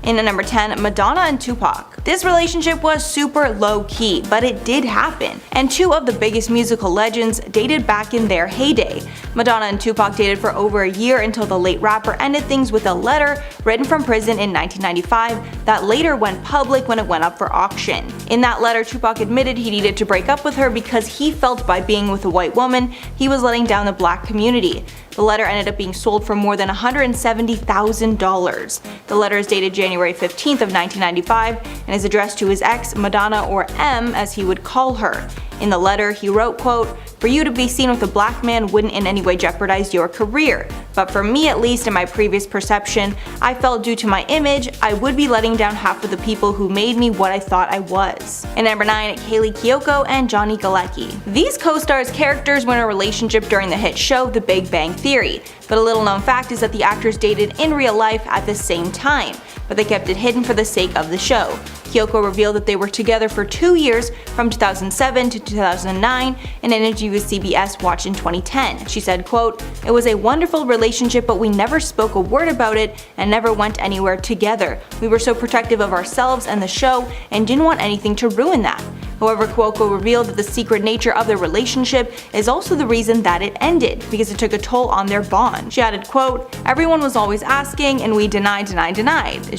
And at number 10, Madonna and Tupac. This relationship was super low-key, but it did happen, and two of the biggest musical legends dated back in their heyday. Madonna and Tupac dated for over a year until the late rapper ended things with a letter written from prison in 1995 that later went public when it went up for auction. In that letter, Tupac admitted he needed to break up with her because he felt by being with a white woman, he was letting down the black community. The letter ended up being sold for more than $170,000. The letter is dated January 15th of 1995 and is addressed to his ex, Madonna, or M as he would call her. In the letter, he wrote, quote, "For you to be seen with a black man wouldn't in any way jeopardize your career. But for me, at least in my previous perception, I felt due to my image, I would be letting down half of the people who made me what I thought I was." And number 9, Kaylee Cuoco and Johnny Galecki. These co-stars' characters were in a relationship during the hit show The Big Bang Theory, but a little known fact is that the actors dated in real life at the same time, but they kept it hidden for the sake of the show. Kyoko revealed that they were together for 2 years, from 2007 to 2009, in an interview with CBS Watch in 2010. She said, quote, "It was a wonderful relationship, but we never spoke a word about it and never went anywhere together. We were so protective of ourselves and the show and didn't want anything to ruin that." However, Cuoco revealed that the secret nature of their relationship is also the reason that it ended, because it took a toll on their bond. She added, quote, "Everyone was always asking and we denied,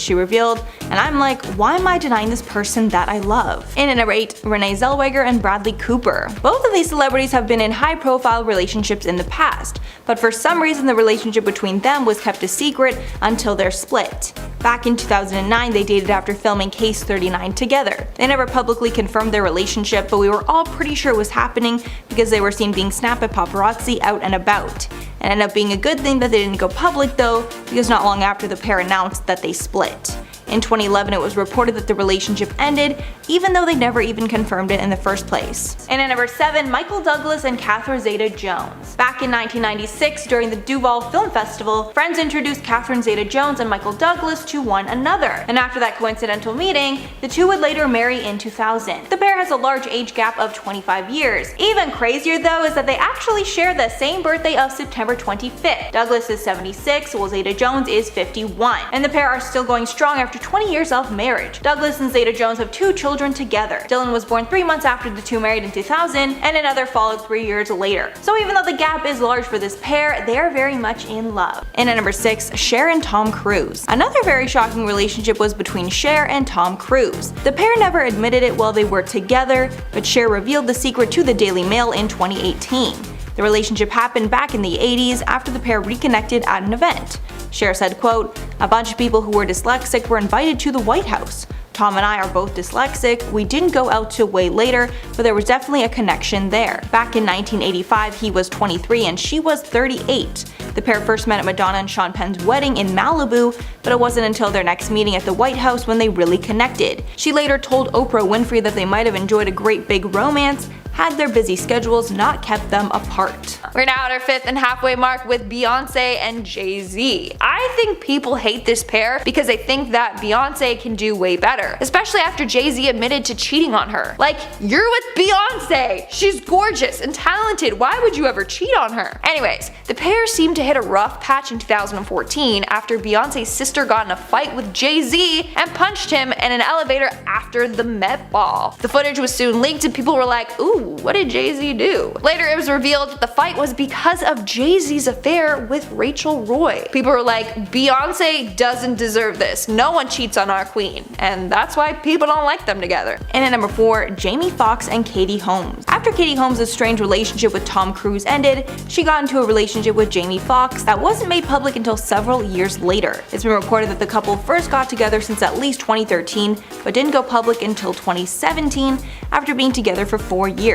she revealed, and I'm like, why am I denying this person that I love?" And at number 8, Renee Zellweger and Bradley Cooper. Both of these celebrities have been in high-profile relationships in the past, but for some reason the relationship between them was kept a secret until their split. Back in 2009, they dated after filming Case 39 together. They never publicly confirmed their relationship, but we were all pretty sure it was happening because they were seen being snapped by paparazzi out and about. It ended up being a good thing that they didn't go public though, because not long after the pair announced that they split. In 2011, it was reported that the relationship ended, even though they never even confirmed it in the first place. And at number 7, Michael Douglas and Catherine Zeta-Jones. Back in 1996, during the Duval Film Festival, friends introduced Catherine Zeta-Jones and Michael Douglas to one another, and after that coincidental meeting, the two would later marry in 2000. The pair has a large age gap of 25 years. Even crazier though is that they actually share the same birthday of September 25th. Douglas is 76, while Zeta-Jones is 51, and the pair are still going strong after 20 years of marriage. Douglas and Zeta-Jones have 2 children together. Dylan was born 3 months after the two married in 2000, and another followed 3 years later. So even though the gap is large for this pair, they are very much in love. And at number 6, Cher and Tom Cruise. Another very shocking relationship was between Cher and Tom Cruise. The pair never admitted it while they were together, but Cher revealed the secret to the Daily Mail in 2018. The relationship happened back in the 80s after the pair reconnected at an event. Cher said, quote, "A bunch of people who were dyslexic were invited to the White House. Tom and I are both dyslexic. We didn't go out till way later, but there was definitely a connection there. Back in 1985, he was 23 and she was 38. The pair first met at Madonna and Sean Penn's wedding in Malibu, but it wasn't until their next meeting at the White House when they really connected. She later told Oprah Winfrey that they might have enjoyed a great big romance had their busy schedules not kept them apart." We're now at our 5th and halfway mark with Beyonce and Jay-Z. I think people hate this pair because they think that Beyonce can do way better, especially after Jay-Z admitted to cheating on her. Like, you're with Beyonce! She's gorgeous and talented, why would you ever cheat on her? Anyways, the pair seemed to hit a rough patch in 2014 after Beyonce's sister got in a fight with Jay-Z and punched him in an elevator after the Met Ball. The footage was soon leaked and people were like, ooh, what did Jay-Z do? Later it was revealed that the fight was because of Jay-Z's affair with Rachel Roy. People were like, Beyonce doesn't deserve this. No one cheats on our queen. And that's why people don't like them together. And at number 4, Jamie Foxx and Katie Holmes. After Katie Holmes' strained relationship with Tom Cruise ended, she got into a relationship with Jamie Foxx that wasn't made public until several years later. It's been reported that the couple first got together since at least 2013, but didn't go public until 2017 after being together for 4 years.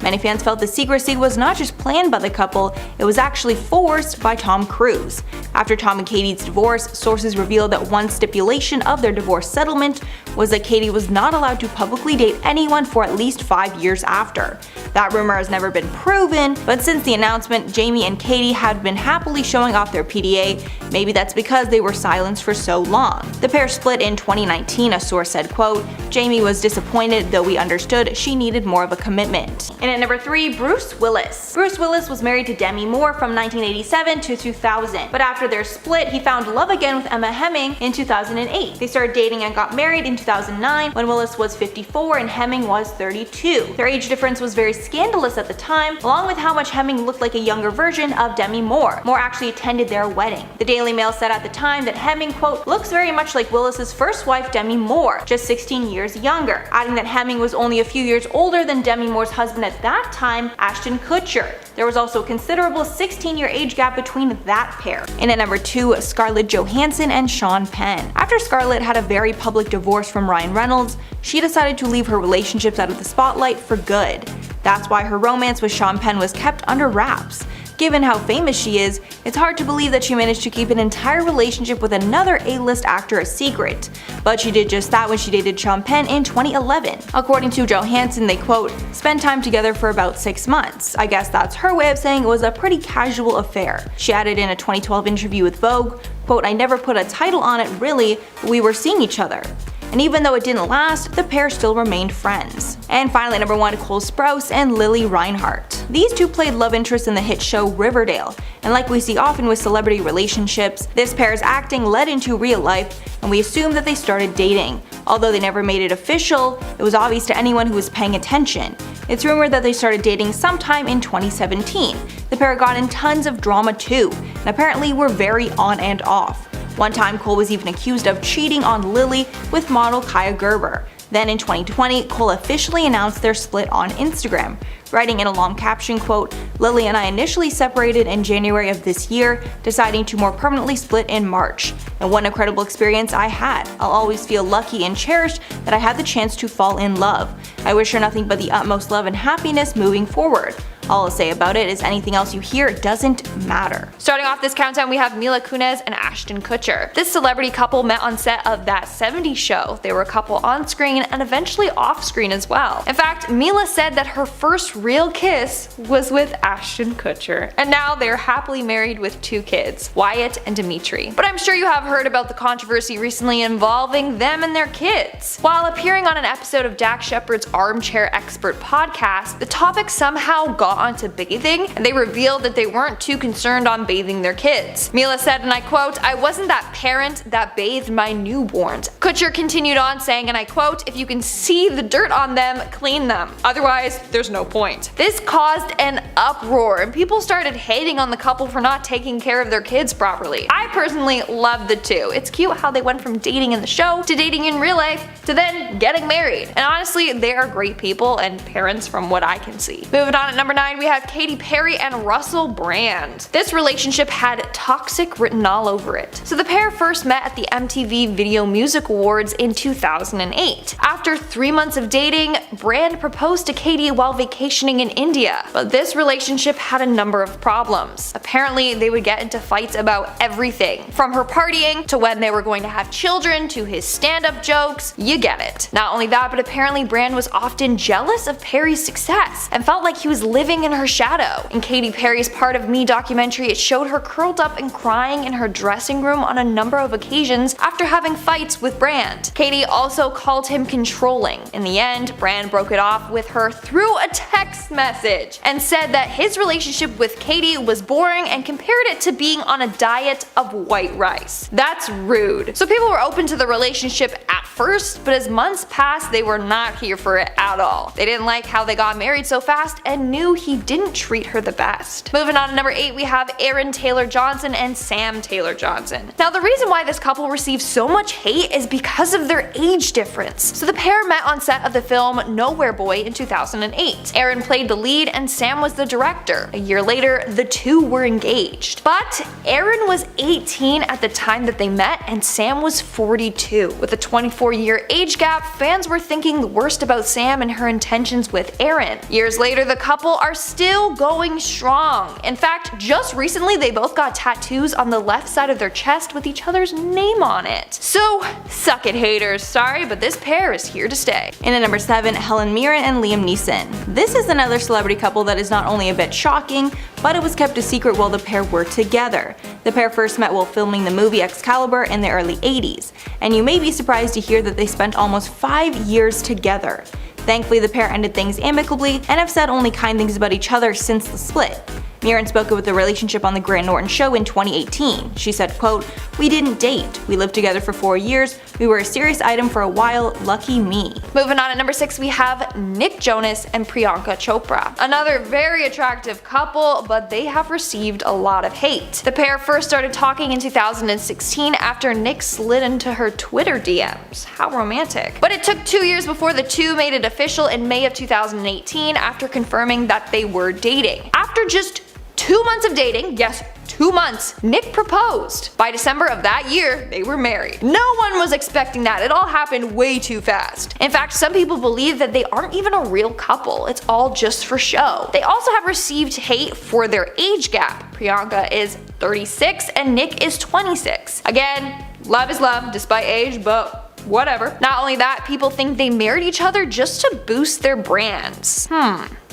Many fans felt the secrecy was not just planned by the couple, it was actually forced by Tom Cruise. After Tom and Katie's divorce, sources revealed that one stipulation of their divorce settlement was that Katie was not allowed to publicly date anyone for at least 5 years after. That rumor has never been proven, but since the announcement, Jamie and Katie had been happily showing off their PDA. Maybe that's because they were silenced for so long. The pair split in 2019, a source said, quote, "Jamie was disappointed, though we understood she needed more of a commitment." And at number 3, Bruce Willis. Bruce Willis was married to Demi Moore from 1987 to 2000, but after their split, he found love again with Emma Hemming in 2008. They started dating and got married in 2009 when Willis was 54 and Hemming was 32. Their age difference was very scandalous at the time, along with how much Hemming looked like a younger version of Demi Moore. Moore actually attended their wedding. The Daily Mail said at the time that Hemming, quote, "looks very much like Willis's first wife Demi Moore, just 16 years younger," adding that Hemming was only a few years older than Demi Moore's husband at that time, Ashton Kutcher. There was also a considerable 16-year age gap between that pair. And at number 2, Scarlett Johansson and Sean Penn. After Scarlett had a very public divorce from Ryan Reynolds, she decided to leave her relationships out of the spotlight for good. That's why her romance with Sean Penn was kept under wraps. Given how famous she is, it's hard to believe that she managed to keep an entire relationship with another A-list actor a secret. But she did just that when she dated Sean Penn in 2011. According to Johansson, they, quote, "spent time together for about 6 months. I guess that's her way of saying it was a pretty casual affair." She added in a 2012 interview with Vogue, quote, "I never put a title on it really, but we were seeing each other." And even though it didn't last, the pair still remained friends. And finally, number 1, Cole Sprouse and Lily Reinhart. These two played love interests in the hit show Riverdale, and like we see often with celebrity relationships, this pair's acting led into real life, and we assume that they started dating. Although they never made it official, it was obvious to anyone who was paying attention. It's rumored that they started dating sometime in 2017. The pair got in tons of drama too, and apparently were very on and off. One time, Cole was even accused of cheating on Lily with model Kaya Gerber. Then in 2020, Cole officially announced their split on Instagram, writing in a long caption, quote, "Lily and I initially separated in January of this year, deciding to more permanently split in March. And what an incredible experience I had. I'll always feel lucky and cherished that I had the chance to fall in love. I wish her nothing but the utmost love and happiness moving forward. All I'll say about it is anything else you hear doesn't matter." Starting off this countdown, we have Mila Kunis and Ashton Kutcher. This celebrity couple met on set of That 70s Show. They were a couple on screen and eventually off screen as well. In fact, Mila said that her first real kiss was with Ashton Kutcher. And now they're happily married with 2 kids, Wyatt and Dimitri. But I'm sure you have heard about the controversy recently involving them and their kids. While appearing on an episode of Dax Shepard's Armchair Expert podcast, the topic somehow got onto bathing, and they revealed that they weren't too concerned on bathing their kids. Mila said, and I quote, "I wasn't that parent that bathed my newborns." Kutcher continued on saying, and I quote, "If you can see the dirt on them, clean them. Otherwise, there's no point." This caused an uproar, and people started hating on the couple for not taking care of their kids properly. I personally love the two. It's cute how they went from dating in the show to dating in real life to then getting married. And honestly, they are great people and parents from what I can see. Moving on at number 9, we have Katy Perry and Russell Brand. This relationship had toxic written all over it. So the pair first met at the MTV Video Music Awards in 2008. After 3 months of dating, Brand proposed to Katy while vacationing in India. But this relationship had a number of problems. Apparently, they would get into fights about everything, from her partying to when they were going to have children to his stand-up jokes. You get it. Not only that, but apparently Brand was often jealous of Perry's success and felt like he was living in her shadow. In Katy Perry's Part of Me documentary, it showed her curled up and crying in her dressing room on a number of occasions after having fights with Brand. Katy also called him controlling. In the end, Brand broke it off with her through a text message and said that his relationship with Katy was boring and compared it to being on a diet of white rice. That's rude. So people were open to the relationship at first, but as months passed, they were not here for it at all. They didn't like how they got married so fast and knew he didn't treat her the best. Moving on to number 8, we have Aaron Taylor-Johnson and Sam Taylor-Johnson. Now the reason why this couple received so much hate is because of their age difference. So the pair met on set of the film Nowhere Boy in 2008. Aaron played the lead and Sam was the director. A year later, the two were engaged. But Aaron was 18 at the time that they met and Sam was 42. With a 24-year age gap, fans were thinking the worst about Sam and her intentions with Aaron. Years later, the couple are still going strong. In fact, just recently they both got tattoos on the left side of their chest with each other's name on it. So, suck it haters, sorry, but this pair is here to stay. And at number 7, Helen Mirren and Liam Neeson. This is another celebrity couple that is not only a bit shocking, but it was kept a secret while the pair were together. The pair first met while filming the movie Excalibur in the early 80s, and you may be surprised to hear that they spent almost 5 years together. Thankfully, the pair ended things amicably and have said only kind things about each other since the split. Mirren spoke about the relationship on the Grant Norton show in 2018. She said, quote, "We didn't date. We lived together for 4 years. We were a serious item for a while. Lucky me." Moving on, at number 6 we have Nick Jonas and Priyanka Chopra. Another very attractive couple, but they have received a lot of hate. The pair first started talking in 2016 after Nick slid into her Twitter DMs. How romantic. But it took 2 years before the two made it official in May of 2018 after confirming that they were dating. After just 2 months of dating, yes, 2 months, Nick proposed. By December of that year, they were married. No one was expecting that. It all happened way too fast. In fact, some people believe that they aren't even a real couple. It's all just for show. They also have received hate for their age gap. Priyanka is 36 and Nick is 26. Again, love is love despite age, but whatever. Not only that, people think they married each other just to boost their brands.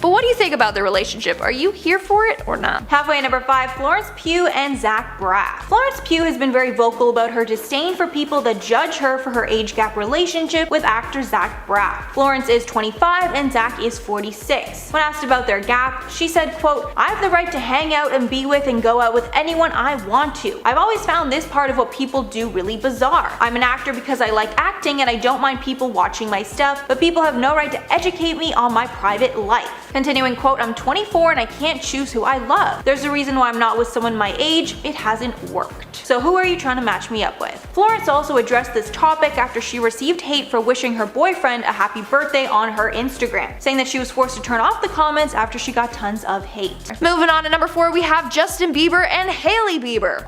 But what do you think about the relationship? Are you here for it or not? Halfway at number 5, Florence Pugh and Zach Braff. Florence Pugh has been very vocal about her disdain for people that judge her for her age gap relationship with actor Zach Braff. Florence is 25 and Zach is 46. When asked about their gap, she said, quote, "I have the right to hang out and be with and go out with anyone I want to. I've always found this part of what people do really bizarre. I'm an actor because I like acting and I don't mind people watching my stuff, but people have no right to educate me on my private life." Continuing, quote, "I'm 24 and I can't choose who I love. There's a reason why I'm not with someone my age. It hasn't worked. So who are you trying to match me up with?" Florence also addressed this topic after she received hate for wishing her boyfriend a happy birthday on her Instagram, saying that she was forced to turn off the comments after she got tons of hate. Moving on to number 4, we have Justin Bieber and Hailey Bieber.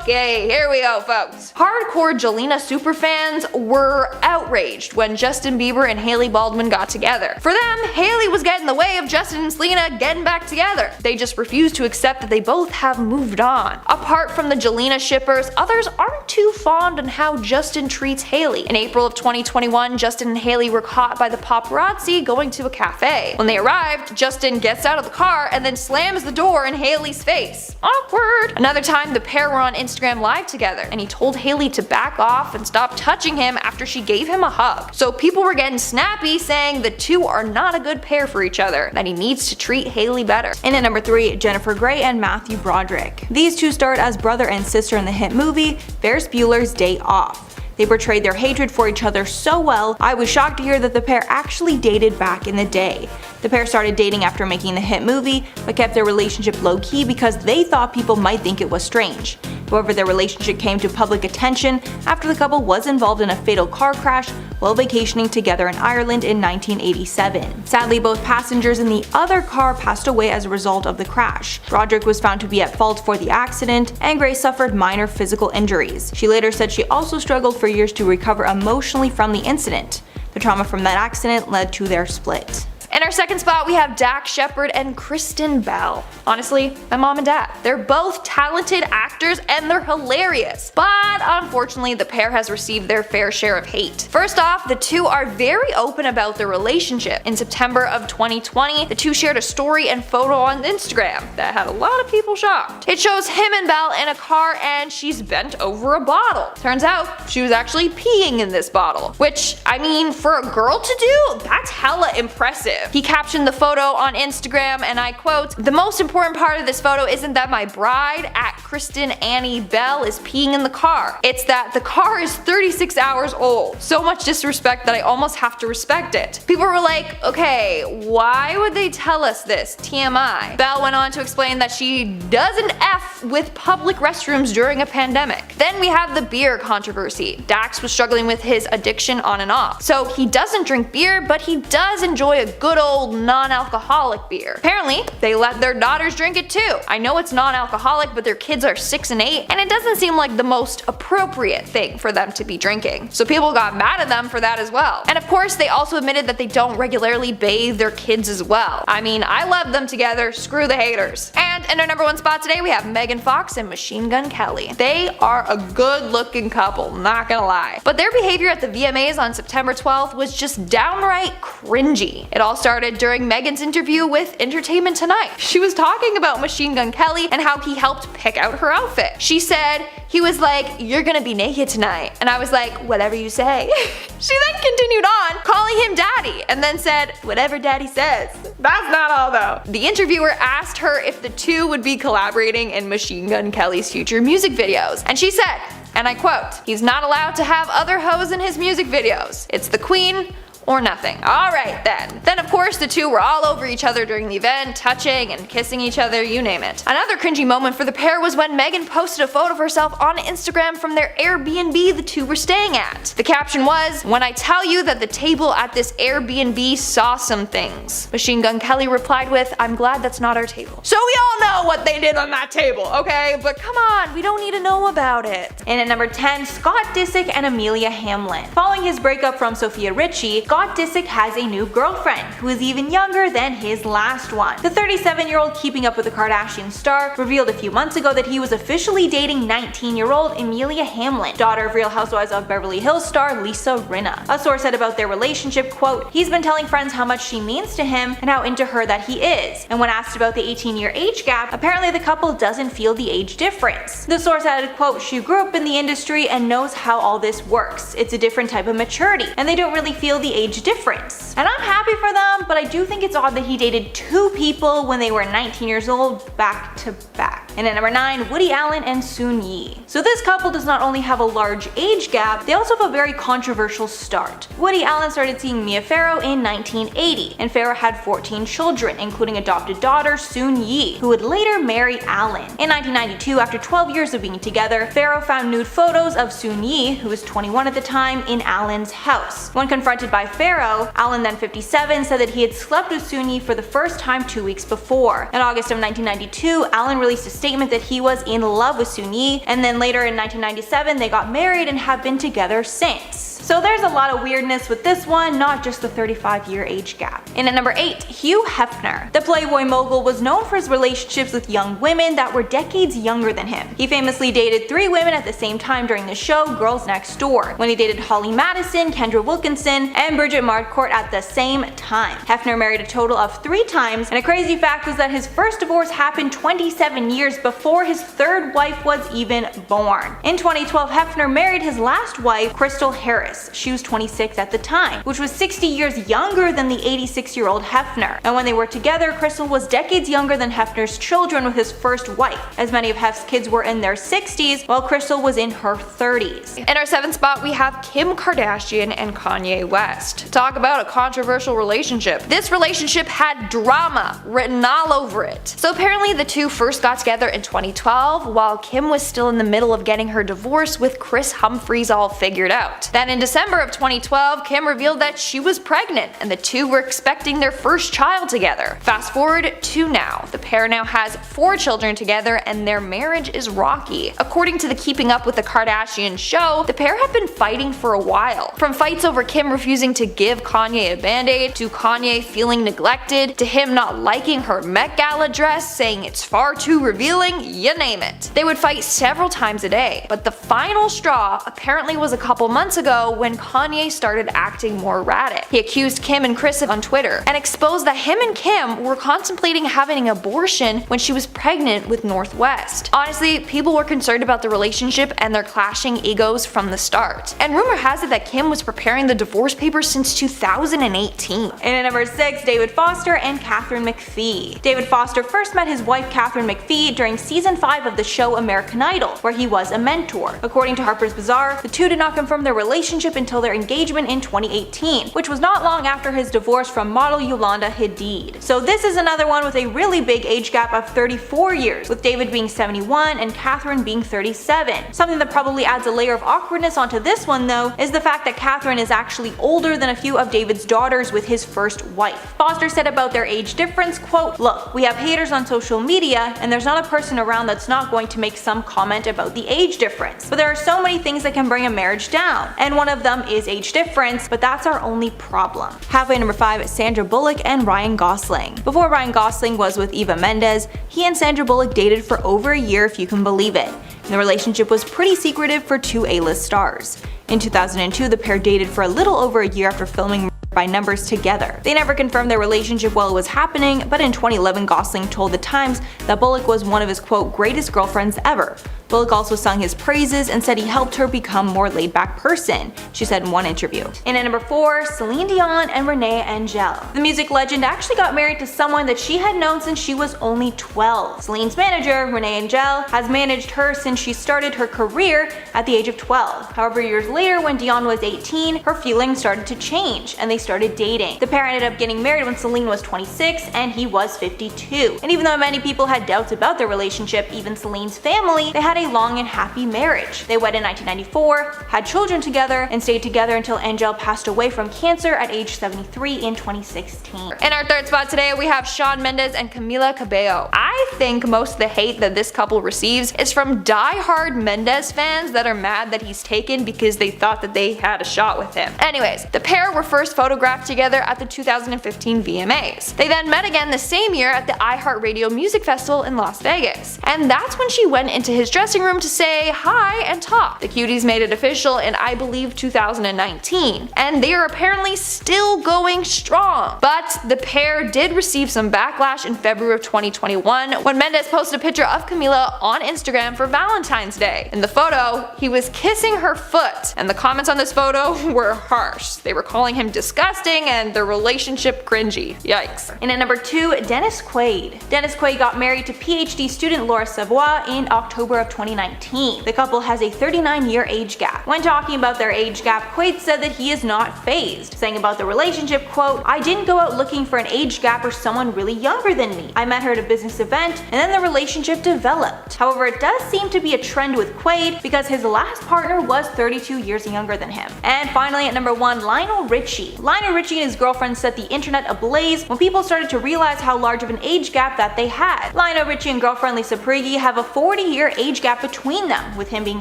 Okay, here we go, folks. Hardcore Jelena superfans were outraged when Justin Bieber and Hailey Baldwin got together. For them, Hailey was getting in the way of Justin and Selena getting back together. They just refused to accept that they both have moved on. Apart from the Jelena shippers, others aren't too fond on how Justin treats Hailey. In April of 2021, Justin and Hailey were caught by the paparazzi going to a cafe. When they arrived, Justin gets out of the car and then slams the door in Hailey's face. Awkward. Another time, the pair were on Instagram Live together, and he told Hailey to back off and stop touching him after she gave him a hug. So people were getting snappy, saying the two are not a good pair for each other, that he needs to treat Hailey better. And at number 3, Jennifer Grey and Matthew Broderick. These two starred as brother and sister in the hit movie Ferris Bueller's Day Off. They portrayed their hatred for each other so well, I was shocked to hear that the pair actually dated back in the day. The pair started dating after making the hit movie, but kept their relationship low-key because they thought people might think it was strange. However, their relationship came to public attention after the couple was involved in a fatal car crash while vacationing together in Ireland in 1987. Sadly, both passengers in the other car passed away as a result of the crash. Broderick was found to be at fault for the accident, and Grey suffered minor physical injuries. She later said she also struggled for years to recover emotionally from the incident. The trauma from that accident led to their split. In our second spot, we have Dax Shepard and Kristen Bell. Honestly, my mom and dad. They're both talented actors and they're hilarious. But unfortunately, the pair has received their fair share of hate. First off, the two are very open about their relationship. In September of 2020, the two shared a story and photo on Instagram that had a lot of people shocked. It shows him and Belle in a car and she's bent over a bottle. Turns out, she was actually peeing in this bottle. Which, I mean, for a girl to do, that's hella impressive. He captioned the photo on Instagram and I quote, "The most important part of this photo isn't that my bride, at Kristen Annie Bell, is peeing in the car. It's that the car is 36 hours old. So much disrespect that I almost have to respect it." People were like, okay, why would they tell us this? TMI. Bell went on to explain that she doesn't F with public restrooms during a pandemic. Then we have the beer controversy. Dax was struggling with his addiction on and off. So he doesn't drink beer, but he does enjoy a good old non-alcoholic beer. Apparently, they let their daughters drink it too. I know it's non-alcoholic, but their kids are 6 and 8, and it doesn't seem like the most appropriate thing for them to be drinking. So people got mad at them for that as well. And of course, they also admitted that they don't regularly bathe their kids as well. I mean, I love them together, screw the haters. And in our number 1 spot today, we have Megan Fox and Machine Gun Kelly. They are a good looking couple, not gonna lie. But their behavior at the VMAs on September 12th was just downright cringy. It also started during Megan's interview with Entertainment Tonight. She was talking about Machine Gun Kelly and how he helped pick out her outfit. She said, he was like, "You're gonna be naked tonight." And I was like, "Whatever you say." She then continued on, calling him daddy, and then said, "Whatever daddy says." That's not all though. The interviewer asked her if the two would be collaborating in Machine Gun Kelly's future music videos, and she said, and I quote, "He's not allowed to have other hoes in his music videos. It's the queen or nothing." Alright then. Then of course the two were all over each other during the event, touching and kissing each other, you name it. Another cringy moment for the pair was when Megan posted a photo of herself on Instagram from their Airbnb the two were staying at. The caption was, "When I tell you that the table at this Airbnb saw some things." Machine Gun Kelly replied with, "I'm glad that's not our table." So we all know what they did on that table, okay? But come on, we don't need to know about it. And at number 10, Scott Disick and Amelia Hamlin. Following his breakup from Sophia Richie, Scott Disick has a new girlfriend, who is even younger than his last one. The 37-year-old Keeping Up with the Kardashian star revealed a few months ago that he was officially dating 19-year-old Amelia Hamlin, daughter of Real Housewives of Beverly Hills star Lisa Rinna. A source said about their relationship, quote, "He's been telling friends how much she means to him and how into her that he is." And when asked about the 18-year age gap, apparently the couple doesn't feel the age difference. The source added, quote, "She grew up in the industry and knows how all this works. It's a different type of maturity, and they don't really feel the age difference." And I'm happy for them, but I do think it's odd that he dated two people when they were 19 years old back to back. And at number 9, Woody Allen and Soon-Yi. So this couple does not only have a large age gap, they also have a very controversial start. Woody Allen started seeing Mia Farrow in 1980, and Farrow had 14 children, including adopted daughter Soon-Yi, who would later marry Allen. In 1992, after 12 years of being together, Farrow found nude photos of Soon-Yi, who was 21 at the time, in Allen's house. When confronted by Farrow, Allen, then 57, said that he had slept with Soon-Yi for the first time 2 weeks before. In August of 1992, Allen released a statement that he was in love with Soon-Yi, and then later in 1997 they got married and have been together since. So there's a lot of weirdness with this one, not just the 35-year age gap. And at number 8, Hugh Hefner. The Playboy mogul was known for his relationships with young women that were decades younger than him. He famously dated 3 women at the same time during the show Girls Next Door, when he dated Holly Madison, Kendra Wilkinson, and Bridget Marcourt at the same time. Hefner married a total of 3 times, and a crazy fact was that his first divorce happened 27 years before his 3rd wife was even born. In 2012, Hefner married his last wife, Crystal Harris. She was 26 at the time, which was 60 years younger than the 86-year-old Hefner. And when they were together, Crystal was decades younger than Hefner's children with his first wife, as many of Hef's kids were in their 60s, while Crystal was in her 30s. In our 7th spot, we have Kim Kardashian and Kanye West. Talk about a controversial relationship. This relationship had drama written all over it. So apparently the two first got together in 2012, while Kim was still in the middle of getting her divorce with Chris Humphries all figured out. Then in December of 2012, Kim revealed that she was pregnant, and the two were expecting their first child together. Fast forward to now. The pair now has 4 children together, and their marriage is rocky. According to the Keeping Up with the Kardashian show, the pair have been fighting for a while. From fights over Kim refusing to give Kanye a band-aid, to Kanye feeling neglected, to him not liking her Met Gala dress, saying it's far too revealing, you name it. They would fight several times a day, but the final straw apparently was a couple months ago when Kanye started acting more erratic. He accused Kim and Chris on Twitter and exposed that him and Kim were contemplating having an abortion when she was pregnant with North West. Honestly, people were concerned about the relationship and their clashing egos from the start. And rumor has it that Kim was preparing the divorce papers since 2018. And at number 6, David Foster and Katharine McPhee. David Foster first met his wife Katharine McPhee during season 5 of the show American Idol, where he was a mentor. According to Harper's Bazaar, the two did not confirm their relationship until their engagement in 2018, which was not long after his divorce from model Yolanda Hadid. So this is another one with a really big age gap of 34 years, with David being 71 and Katharine being 37. Something that probably adds a layer of awkwardness onto this one though is the fact that Katharine is actually older than a few of David's daughters with his first wife. Foster said about their age difference, quote, "Look, we have haters on social media and there's not a person around that's not going to make some comment about the age difference. But there are so many things that can bring a marriage down, and one of them is age difference, but that's our only problem." Halfway number 5, Sandra Bullock and Ryan Gosling. Before Ryan Gosling was with Eva Mendes, he and Sandra Bullock dated for over a year if you can believe it. And the relationship was pretty secretive for 2 A-list stars. In 2002, the pair dated for a little over a year after filming by numbers together. They never confirmed their relationship while it was happening, but in 2011 Gosling told The Times that Bullock was one of his quote greatest girlfriends ever. Bullock also sung his praises and said he helped her become a more laid-back person, she said in one interview. And at number 4, Celine Dion and Renee Angel. The music legend actually got married to someone that she had known since she was only 12. Celine's manager, Renee Angel, has managed her since she started her career at the age of 12. However, years later, when Dion was 18, her feelings started to change and they started dating. The pair ended up getting married when Celine was 26 and he was 52. And even though many people had doubts about their relationship, even Celine's family, they had a long and happy marriage. They wed in 1994, had children together, and stayed together until Angel passed away from cancer at age 73 in 2016. In our third spot today, we have Shawn Mendes and Camila Cabello. I think most of the hate that this couple receives is from die-hard Mendes fans that are mad that he's taken because they thought that they had a shot with him. Anyways, the pair were first photographed together at the 2015 VMAs. They then met again the same year at the iHeartRadio Music Festival in Las Vegas. And that's when she went into his dressing room to say hi and talk. The cuties made it official in, I believe, 2019, and they are apparently still going strong. But the pair did receive some backlash in February of 2021 when Mendes posted a picture of Camila on Instagram for Valentine's Day. In the photo, he was kissing her foot, and the comments on this photo were harsh. They were calling him disgusting and their relationship cringy. Yikes. And at number 2, Dennis Quaid. Dennis Quaid got married to PhD student Laura Savoy in October of 2019. The couple has a 39-year age gap. When talking about their age gap, Quaid said that he is not fazed, saying about the relationship, quote, "I didn't go out looking for an age gap or someone really younger than me. I met her at a business event and then the relationship developed." However, it does seem to be a trend with Quaid because his last partner was 32 years younger than him. And finally at number 1, Lionel Richie. Lionel Richie and his girlfriend set the internet ablaze when people started to realize how large of an age gap that they had. Lionel Richie and girlfriend Lisa Prigge have a 40-year age gap between them, with him being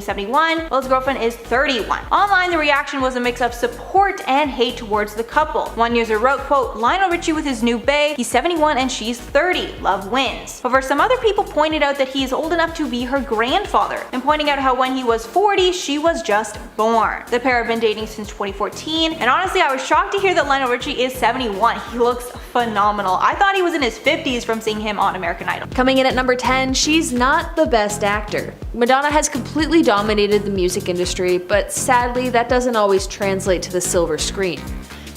71 while his girlfriend is 31. Online, the reaction was a mix of support and hate towards the couple. One user wrote, quote, "Lionel Richie with his new bae, he's 71 and she's 30, love wins." However, some other people pointed out that he is old enough to be her grandfather, and pointing out how when he was 40, she was just born. The pair have been dating since 2014, and honestly I was shocked to hear that Lionel Richie is 71. He looks phenomenal. I thought he was in his 50s from seeing him on American Idol. Coming in at number 10, she's not the best actor. Madonna has completely dominated the music industry, but sadly that doesn't always translate to the silver screen.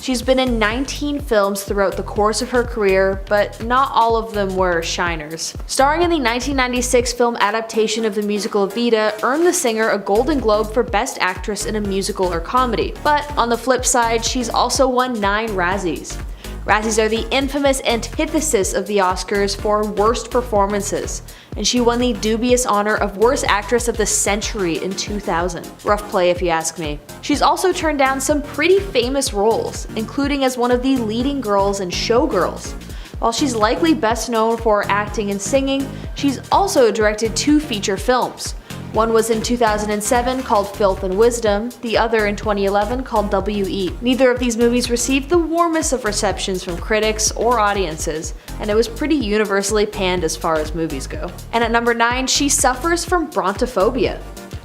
She's been in 19 films throughout the course of her career, but not all of them were shiners. Starring in the 1996 film adaptation of the musical Evita earned the singer a Golden Globe for Best Actress in a Musical or Comedy. But on the flip side, she's also won 9 Razzies. Razzies are the infamous antithesis of the Oscars for worst performances, and she won the dubious honor of Worst Actress of the Century in 2000. Rough play if you ask me. She's also turned down some pretty famous roles, including as one of the leading girls in Showgirls. While she's likely best known for acting and singing, she's also directed 2 feature films. One was in 2007 called Filth and Wisdom, the other in 2011 called W.E. Neither of these movies received the warmest of receptions from critics or audiences, and it was pretty universally panned as far as movies go. And at number 9, she suffers from brontophobia.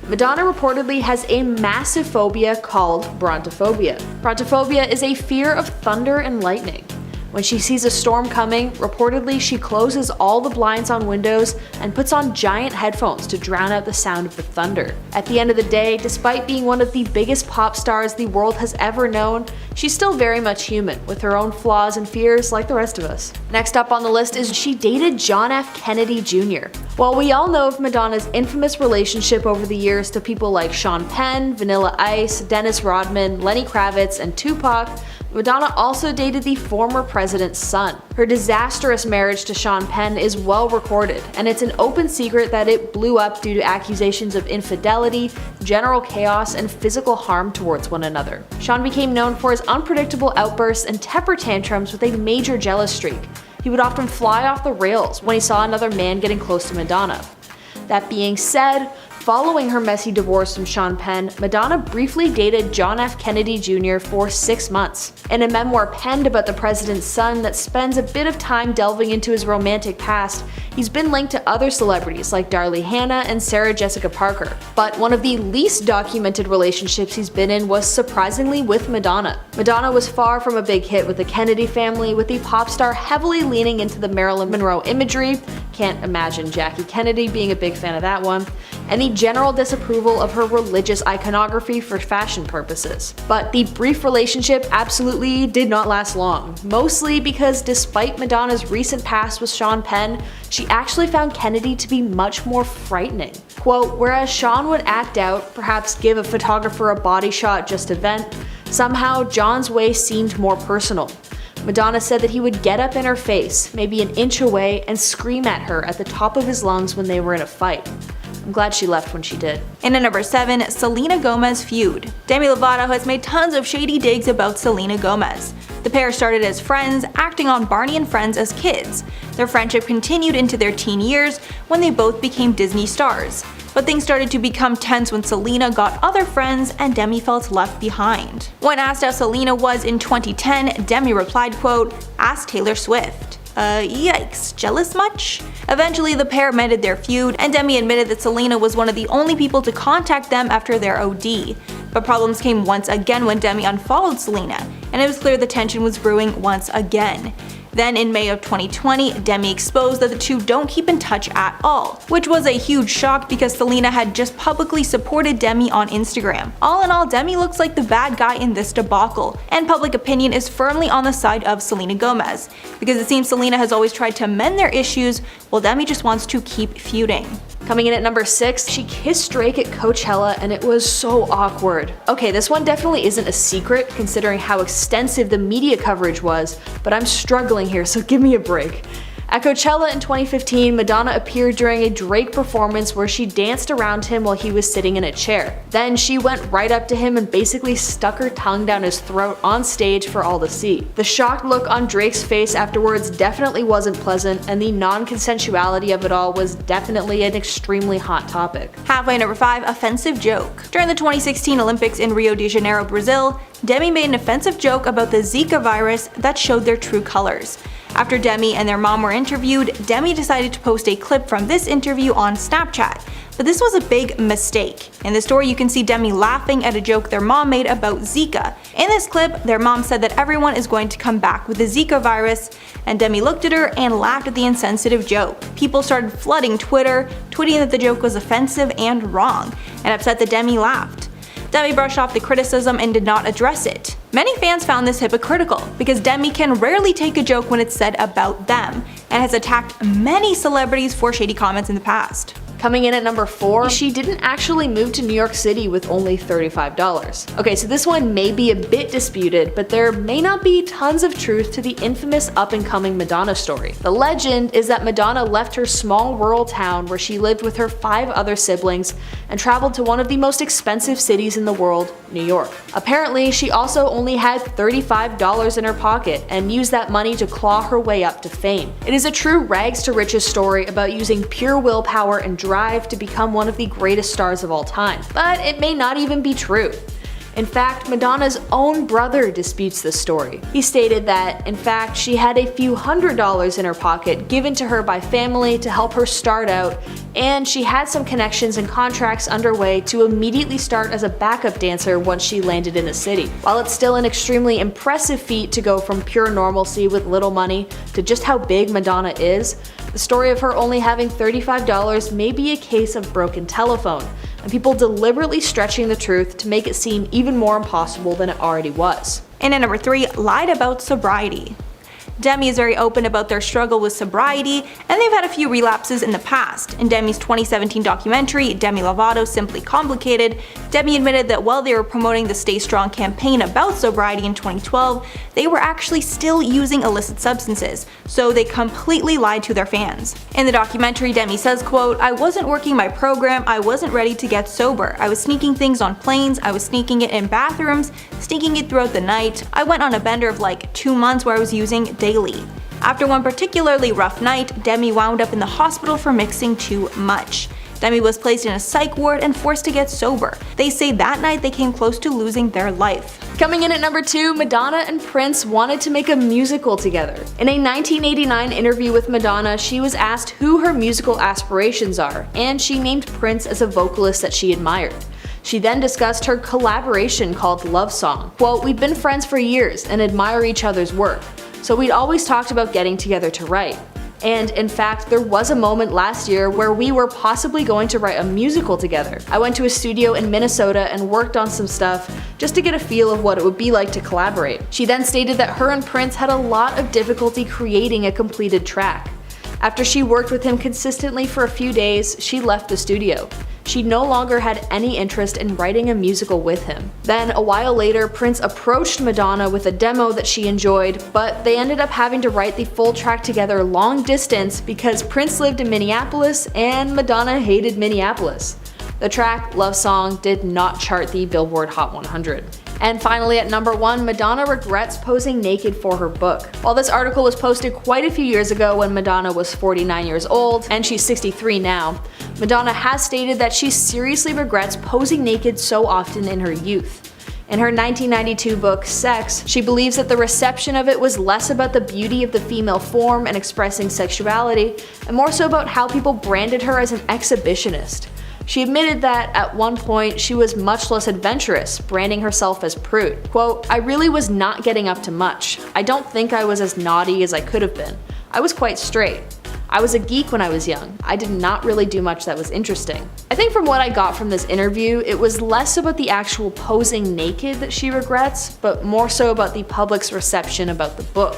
Madonna reportedly has a massive phobia called brontophobia. Brontophobia is a fear of thunder and lightning. When she sees a storm coming, reportedly she closes all the blinds on windows and puts on giant headphones to drown out the sound of the thunder. At the end of the day, despite being one of the biggest pop stars the world has ever known, she's still very much human, with her own flaws and fears like the rest of us. Next up on the list is she dated John F. Kennedy Jr. While we all know of Madonna's infamous relationship over the years to people like Sean Penn, Vanilla Ice, Dennis Rodman, Lenny Kravitz, and Tupac, Madonna also dated the former president's son. Her disastrous marriage to Sean Penn is well recorded, and it's an open secret that it blew up due to accusations of infidelity, general chaos, and physical harm towards one another. Sean became known for his unpredictable outbursts and temper tantrums with a major jealous streak. He would often fly off the rails when he saw another man getting close to Madonna. That being said, Following her messy divorce from Sean Penn, Madonna briefly dated John F. Kennedy Jr. for 6 months. In a memoir penned about the president's son that spends a bit of time delving into his romantic past, he's been linked to other celebrities like Darlie Hannah and Sarah Jessica Parker. But one of the least documented relationships he's been in was surprisingly with Madonna. Madonna was far from a big hit with the Kennedy family, with the pop star heavily leaning into the Marilyn Monroe imagery, can't imagine Jackie Kennedy being a big fan of that one, and the general disapproval of her religious iconography for fashion purposes. But the brief relationship absolutely did not last long, mostly because despite Madonna's recent past with Sean Penn, she actually found Kennedy to be much more frightening. Quote, whereas Sean would act out, perhaps give a photographer a body shot just to vent, somehow John's way seemed more personal. Madonna said that he would get up in her face, maybe an inch away, and scream at her at the top of his lungs when they were in a fight. I'm glad she left when she did. And at number 7, Selena Gomez feud. Demi Lovato has made tons of shady digs about Selena Gomez. The pair started as friends, acting on Barney and Friends as kids. Their friendship continued into their teen years when they both became Disney stars. But things started to become tense when Selena got other friends and Demi felt left behind. When asked how Selena was in 2010, Demi replied, quote, ask Taylor Swift. Yikes, jealous much? Eventually the pair mended their feud, and Demi admitted that Selena was one of the only people to contact them after their OD. But problems came once again when Demi unfollowed Selena, and it was clear the tension was brewing once again. Then in May of 2020, Demi exposed that the two don't keep in touch at all, which was a huge shock because Selena had just publicly supported Demi on Instagram. All in all, Demi looks like the bad guy in this debacle, and public opinion is firmly on the side of Selena Gomez, because it seems Selena has always tried to mend their issues, while Demi just wants to keep feuding. Coming in at number 6, she kissed Drake at Coachella and it was so awkward. Okay, this one definitely isn't a secret considering how extensive the media coverage was, but I'm struggling here, so give me a break. At Coachella in 2015, Madonna appeared during a Drake performance where she danced around him while he was sitting in a chair. Then she went right up to him and basically stuck her tongue down his throat on stage for all to see. The shocked look on Drake's face afterwards definitely wasn't pleasant, and the non-consensuality of it all was definitely an extremely hot topic. Halfway number 5, offensive joke. During the 2016 Olympics in Rio de Janeiro, Brazil, Demi made an offensive joke about the Zika virus that showed their true colors. After Demi and their mom were interviewed, Demi decided to post a clip from this interview on Snapchat. But this was a big mistake. In the story, you can see Demi laughing at a joke their mom made about Zika. In this clip, their mom said that everyone is going to come back with the Zika virus, and Demi looked at her and laughed at the insensitive joke. People started flooding Twitter, tweeting that the joke was offensive and wrong, and upset that Demi laughed. Demi brushed off the criticism and did not address it. Many fans found this hypocritical, because Demi can rarely take a joke when it's said about them, and has attacked many celebrities for shady comments in the past. Coming in at number 4, she didn't actually move to New York City with only $35. Okay, so this one may be a bit disputed, but there may not be tons of truth to the infamous up-and-coming Madonna story. The legend is that Madonna left her small rural town where she lived with her 5 other siblings and traveled to one of the most expensive cities in the world, New York. Apparently, she also only had $35 in her pocket and used that money to claw her way up to fame. It is a true rags to riches story about using pure willpower and drive to become one of the greatest stars of all time. But it may not even be true. In fact, Madonna's own brother disputes this story. He stated that, in fact, she had a few $100s in her pocket given to her by family to help her start out, and she had some connections and contracts underway to immediately start as a backup dancer once she landed in the city. While it's still an extremely impressive feat to go from pure normalcy with little money to just how big Madonna is, the story of her only having $35 may be a case of broken telephone, and people deliberately stretching the truth to make it seem even more impossible than it already was. And at number 3, lied about sobriety. Demi is very open about their struggle with sobriety, and they've had a few relapses in the past. In Demi's 2017 documentary, Demi Lovato, Simply Complicated, Demi admitted that while they were promoting the Stay Strong campaign about sobriety in 2012, they were actually still using illicit substances, so they completely lied to their fans. In the documentary, Demi says, quote, I wasn't working my program, I wasn't ready to get sober. I was sneaking things on planes, I was sneaking it in bathrooms, sneaking it throughout the night. I went on a bender of like 2 months where I was using daily. After one particularly rough night, Demi wound up in the hospital for mixing too much. Demi was placed in a psych ward and forced to get sober. They say that night they came close to losing their life. Coming in at number 2, Madonna and Prince wanted to make a musical together. In a 1989 interview with Madonna, she was asked who her musical aspirations are, and she named Prince as a vocalist that she admired. She then discussed her collaboration called Love Song. Quote, "We've been friends for years and admire each other's work, so we'd always talked about getting together to write. And in fact, there was a moment last year where we were possibly going to write a musical together. I went to a studio in Minnesota and worked on some stuff just to get a feel of what it would be like to collaborate." She then stated that her and Prince had a lot of difficulty creating a completed track. After she worked with him consistently for a few days, she left the studio. She no longer had any interest in writing a musical with him. Then, a while later, Prince approached Madonna with a demo that she enjoyed, but they ended up having to write the full track together long distance because Prince lived in Minneapolis and Madonna hated Minneapolis. The track, Love Song, did not chart the Billboard Hot 100. And finally at number 1, Madonna regrets posing naked for her book. While this article was posted quite a few years ago when Madonna was 49 years old, and she's 63 now, Madonna has stated that she seriously regrets posing naked so often in her youth. In her 1992 book, Sex, she believes that the reception of it was less about the beauty of the female form and expressing sexuality, and more so about how people branded her as an exhibitionist. She admitted that, at one point, she was much less adventurous, branding herself as prude. Quote, "I really was not getting up to much. I don't think I was as naughty as I could have been. I was quite straight. I was a geek when I was young. I did not really do much that was interesting." I think from what I got from this interview, it was less about the actual posing naked that she regrets, but more so about the public's reception about the book.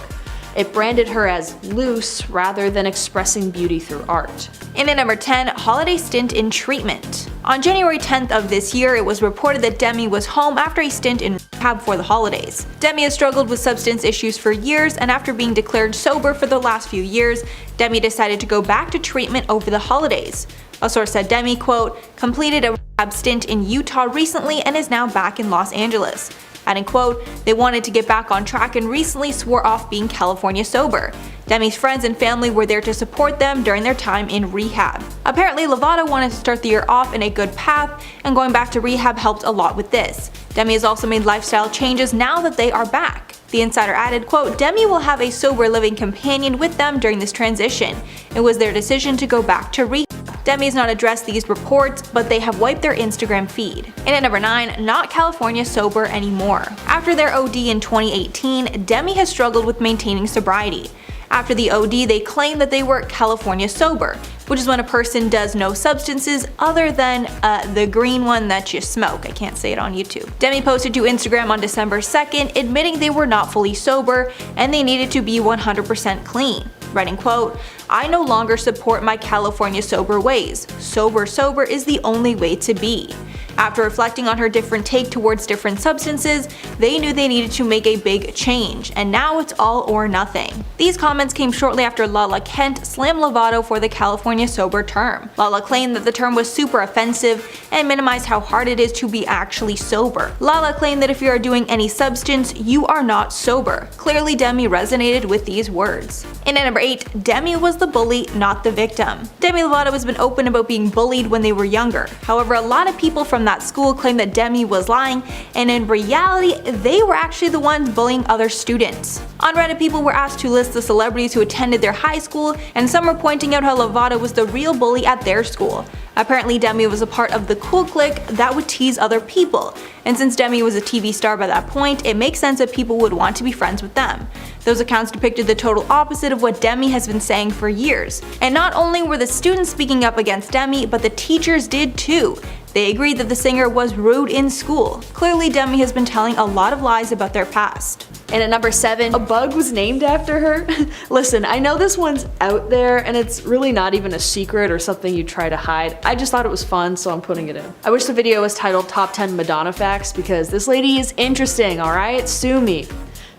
It branded her as loose rather than expressing beauty through art. In at number 10, holiday stint in treatment. On January 10th of this year, it was reported that Demi was home after a stint in rehab for the holidays. Demi has struggled with substance issues for years, and after being declared sober for the last few years, Demi decided to go back to treatment over the holidays. A source said Demi, quote, "completed a rehab stint in Utah recently and is now back in Los Angeles." Adding, quote, "They wanted to get back on track and recently swore off being California sober. Demi's friends and family were there to support them during their time in rehab." Apparently, Lovato wanted to start the year off in a good path, and going back to rehab helped a lot with this. Demi has also made lifestyle changes now that they are back. The insider added, quote, "Demi will have a sober living companion with them during this transition. It was their decision to go back to rehab." Demi has not addressed these reports, but they have wiped their Instagram feed. And at number 9, not California sober anymore. After their OD in 2018, Demi has struggled with maintaining sobriety. After the OD, they claim that they were California sober, which is when a person does no substances other than the green one that you smoke. I can't say it on YouTube. Demi posted to Instagram on December 2nd, admitting they were not fully sober and they needed to be 100% clean. Writing, quote, "I no longer support my California sober ways. Sober is the only way to be." After reflecting on her different take towards different substances, they knew they needed to make a big change, and now it's all or nothing. These comments came shortly after Lala Kent slammed Lovato for the California sober term. Lala claimed that the term was super offensive and minimized how hard it is to be actually sober. Lala claimed that if you are doing any substance, you are not sober. Clearly, Demi resonated with these words. And at number 8, Demi was the bully, not the victim. Demi Lovato has been open about being bullied when they were younger. However, a lot of people from that school claim that Demi was lying, and in reality, they were actually the ones bullying other students. On Reddit, people were asked to list the celebrities who attended their high school, and some were pointing out how Lovato was the real bully at their school. Apparently, Demi was a part of the cool clique that would tease other people, and since Demi was a TV star by that point, it makes sense that people would want to be friends with them. Those accounts depicted the total opposite of what Demi has been saying for years. And not only were the students speaking up against Demi, but the teachers did too. They agreed that the singer was rude in school. Clearly, Demi has been telling a lot of lies about their past. And at number 7, a bug was named after her. Listen, I know this one's out there and it's really not even a secret or something you try to hide. I just thought it was fun, so I'm putting it in. I wish the video was titled Top 10 Madonna Facts because this lady is interesting, alright? Sue me.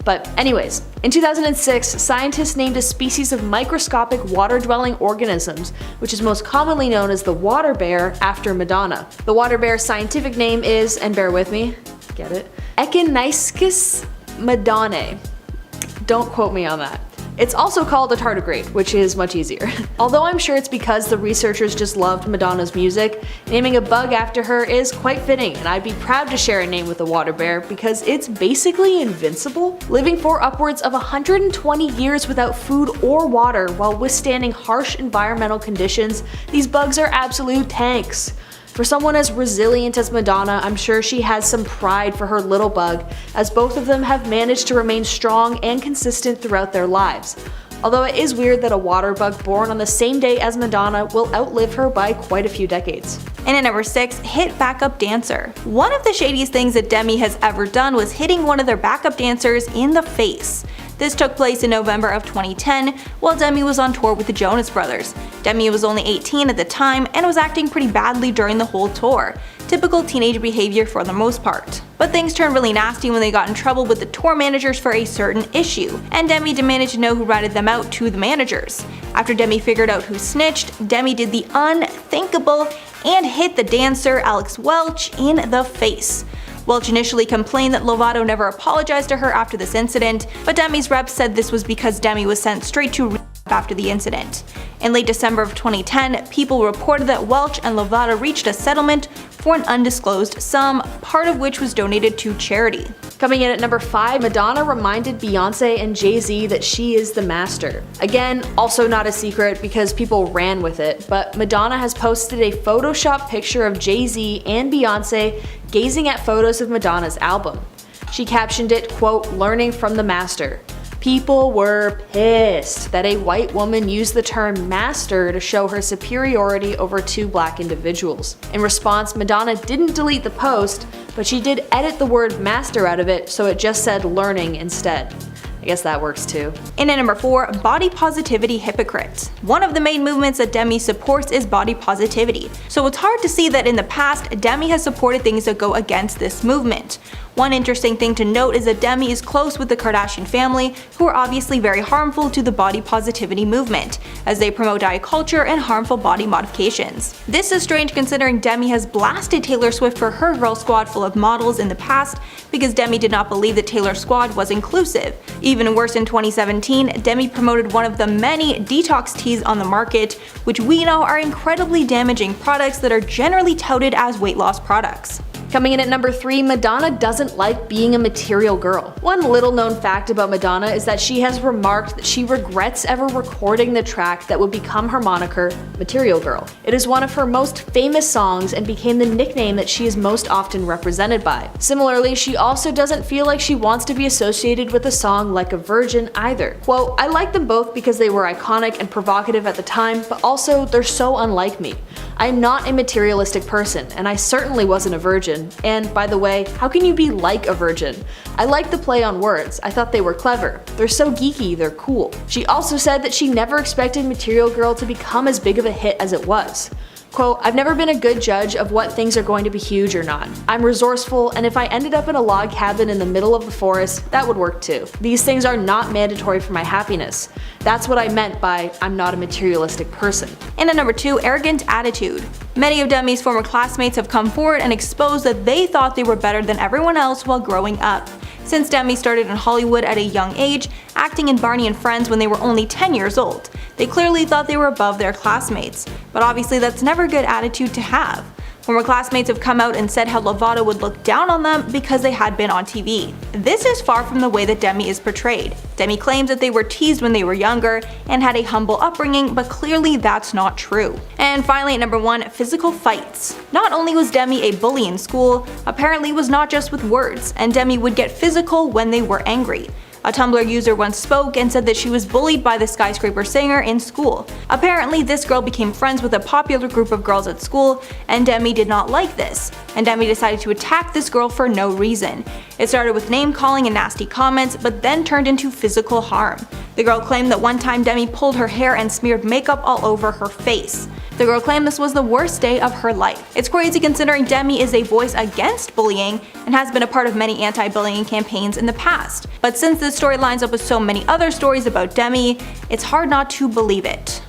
But anyways, in 2006, scientists named a species of microscopic water-dwelling organisms, which is most commonly known as the water bear, after Madonna. The water bear's scientific name is, and bear with me, get it? Echinyscus madonnae. Don't quote me on that. It's also called a tardigrade, which is much easier. Although I'm sure it's because the researchers just loved Madonna's music, naming a bug after her is quite fitting, and I'd be proud to share a name with a water bear because it's basically invincible. Living for upwards of 120 years without food or water while withstanding harsh environmental conditions, these bugs are absolute tanks. For someone as resilient as Madonna, I'm sure she has some pride for her little bug, as both of them have managed to remain strong and consistent throughout their lives. Although it is weird that a water bug born on the same day as Madonna will outlive her by quite a few decades. And at number 6, hit backup dancer. One of the shadiest things that Demi has ever done was hitting one of their backup dancers in the face. This took place in November of 2010 while Demi was on tour with the Jonas Brothers. Demi was only 18 at the time and was acting pretty badly during the whole tour. Typical teenage behavior for the most part. But things turned really nasty when they got in trouble with the tour managers for a certain issue, and Demi demanded to know who ratted them out to the managers. After Demi figured out who snitched, Demi did the unthinkable and hit the dancer Alex Welch in the face. Welch initially complained that Lovato never apologized to her after this incident, but Demi's rep said this was because Demi was sent straight to rehab after the incident. In late December of 2010, people reported that Welch and Lovato reached a settlement for an undisclosed sum, part of which was donated to charity. Coming in at number 5, Madonna reminded Beyonce and Jay-Z that she is the master. Again, also not a secret because people ran with it, but Madonna has posted a Photoshop picture of Jay-Z and Beyonce gazing at photos of Madonna's album. She captioned it, quote, "learning from the master." People were pissed that a white woman used the term master to show her superiority over two black individuals. In response, Madonna didn't delete the post, but she did edit the word master out of it so it just said learning instead. I guess that works too. And at number 4, body positivity hypocrite. One of the main movements that Demi supports is body positivity, so it's hard to see that in the past Demi has supported things that go against this movement. One interesting thing to note is that Demi is close with the Kardashian family, who are obviously very harmful to the body positivity movement, as they promote diet culture and harmful body modifications. This is strange considering Demi has blasted Taylor Swift for her girl squad full of models in the past because Demi did not believe that Taylor's squad was inclusive. Even worse, in 2017, Demi promoted one of the many detox teas on the market, which we know are incredibly damaging products that are generally touted as weight loss products. Coming in at number 3, Madonna doesn't like being a material girl. One little known fact about Madonna is that she has remarked that she regrets ever recording the track that would become her moniker, Material Girl. It is one of her most famous songs and became the nickname that she is most often represented by. Similarly, she also doesn't feel like she wants to be associated with a song like a Virgin either. Quote, "I like them both because they were iconic and provocative at the time, but also they're so unlike me. I'm not a materialistic person, and I certainly wasn't a virgin. And by the way, how can you be like a virgin? I like the play on words. I thought they were clever. They're so geeky, they're cool." She also said that she never expected Material Girl to become as big of a hit as it was. Quote, "I've never been a good judge of what things are going to be huge or not. I'm resourceful, and if I ended up in a log cabin in the middle of the forest, that would work too. These things are not mandatory for my happiness. That's what I meant by I'm not a materialistic person." And at number 2, arrogant attitude. Many of Demi's former classmates have come forward and exposed that they thought they were better than everyone else while growing up. Since Demi started in Hollywood at a young age, acting in Barney and Friends when they were only 10 years old, they clearly thought they were above their classmates. But obviously that's never a good attitude to have. Former classmates have come out and said how Lovato would look down on them because they had been on TV. This is far from the way that Demi is portrayed. Demi claims that they were teased when they were younger and had a humble upbringing, but clearly that's not true. And finally at number 1, physical fights. Not only was Demi a bully in school, apparently it was not just with words, and Demi would get physical when they were angry. A Tumblr user once spoke and said that she was bullied by the Skyscraper singer in school. Apparently, this girl became friends with a popular group of girls at school, and Demi did not like this, and Demi decided to attack this girl for no reason. It started with name calling and nasty comments, but then turned into physical harm. The girl claimed that one time Demi pulled her hair and smeared makeup all over her face. The girl claimed this was the worst day of her life. It's crazy considering Demi is a voice against bullying and has been a part of many anti-bullying campaigns in the past. But since this story lines up with so many other stories about Demi, it's hard not to believe it.